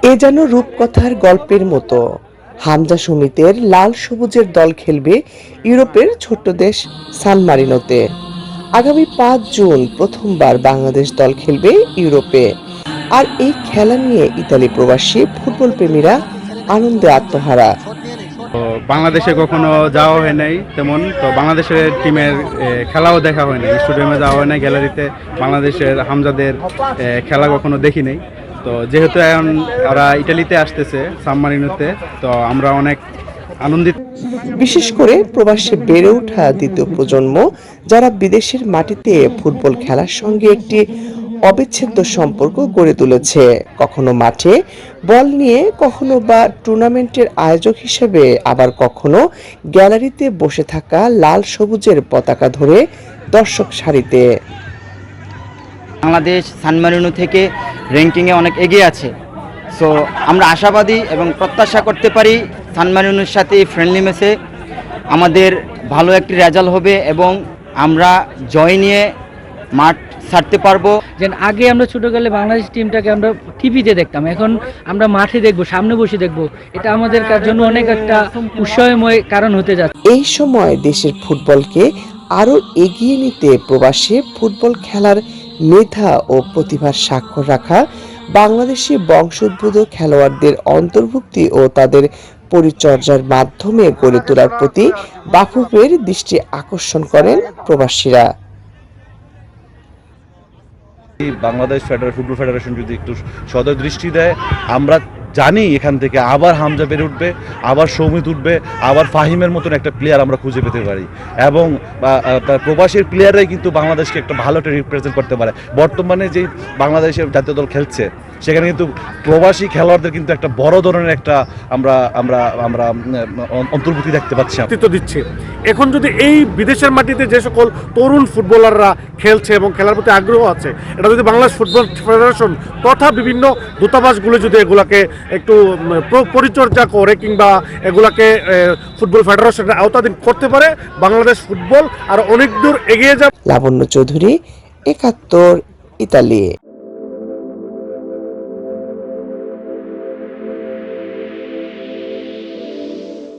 এ যেন রূপকথার গল্পের মতো। হামজা সুমিতের লাল সবুজের দল খেলবে ইউরোপের ছোট্ট দেশ সান মারিনোতে। আগামী ৫ জুন প্রথমবার বাংলাদেশ দল খেলবে ইউরোপে। আর এই খেলা নিয়ে ইতালি প্রবাসী ফুটবল প্রেমীরা আনন্দে আত্মহারা। তো বাংলাদেশে কখনো যাওয়া হয় নাই তেমন, তো বাংলাদেশের টিমের খেলাও দেখা হয় নাই, স্টেডিয়ামে যাওয়া হয় নাই, গ্যালারিতে বাংলাদেশের হামজাদের খেলা কখনো দেখি নাই। তো যেহেতু এখন ওরা ইটালিতে আসতেছে সান মারিনোতে, তো আমরা অনেক আনন্দিত। বিশেষ করে প্রবাসে বেড়ে ওঠা দ্বিতীয় প্রজন্ম, যারা বিদেশের মাটিতে ফুটবল খেলার সঙ্গে একটি অবিচ্ছেদ্য সম্পর্ক গড়ে তুলেছে। কখনো মাঠে বল নিয়ে, কখনো বা টুর্নামেন্টের আয়োজক হিসেবে, আবার কখনো গ্যালারিতে বসে থাকা লাল সবুজের পতাকা ধরে দর্শক সারিতে। বাংলাদেশ সান মারিনো থেকে র্যাঙ্কিংয়ে অনেক এগিয়ে আছে। সো আমরা আশাবাদী এবং প্রত্যাশা করতে পারি সান মারিনোর সাথে এই ফ্রেন্ডলি ম্যাচে আমাদের ভালো একটি রেজাল্ট হবে এবং আমরা জয় নিয়ে মাঠ ছাড়তে পারবো। যেন আগে আমরা ছোটকালে বাংলাদেশ টিমটাকে আমরা টিভিতে দেখতাম, এখন আমরা মাঠে দেখবো, সামনে বসে দেখবো। এটা আমাদের জন্য অনেক একটা উৎসাহময় কারণ হতে যাচ্ছে। এই সময় দেশের ফুটবলকে আরো এগিয়ে নিতে প্রবাসে ফুটবল খেলার মেধা ও প্রতিভার স্বাক্ষর রাখা বাংলাদেশি বংশোদ্ভূত খেলোয়াড়দের অন্তর্ভুক্তি ও তাদের পরিচর্যার মাধ্যমে গড়ে তোলার প্রতি বাফুফের দৃষ্টি আকর্ষণ করেন প্রবাসীরা। বাংলাদেশ ফুটবল ফেডারেশন যদি একটু সদয় দৃষ্টি দেয়, আমরা জানি এখান থেকে আবার হামজা বেড়ে উঠবে, আবার সৌমিত উঠবে, আবার ফাহিমের মতন একটা প্লেয়ার আমরা খুঁজে পেতে পারি এবং প্রবাসীর প্লেয়াররাই কিন্তু বাংলাদেশকে একটা ভালো একটা রিপ্রেজেন্ট করতে পারে। বর্তমানে যেই বাংলাদেশের জাতীয় দল খেলছে সেখানে কিন্তু প্রবাসী খেলোয়াড়দের কিন্তু একটা বড় ধরনের একটা আমরা আমরা আমরা অন্তর্ভুক্তি দেখতে পাচ্ছি, দিচ্ছে। এখন যদি এই বিদেশের মাটিতে যে সকল তরুণ ফুটবলাররা খেলছে এবং খেলার প্রতি আগ্রহ আছে, এটা যদি বাংলাদেশ ফুটবল ফেডারেশন তথা বিভিন্ন দূতাবাসগুলো যদি এগুলাকে একটু পরিচর্যা করে কিংবা এগুলাকে ফুটবল ফেডারেশনের আওতাধীন করতে পারে, বাংলাদেশ ফুটবল আর অনেক দূর এগিয়ে যাবে। লাবণ্য চৌধুরী, ৭১ ইতালি।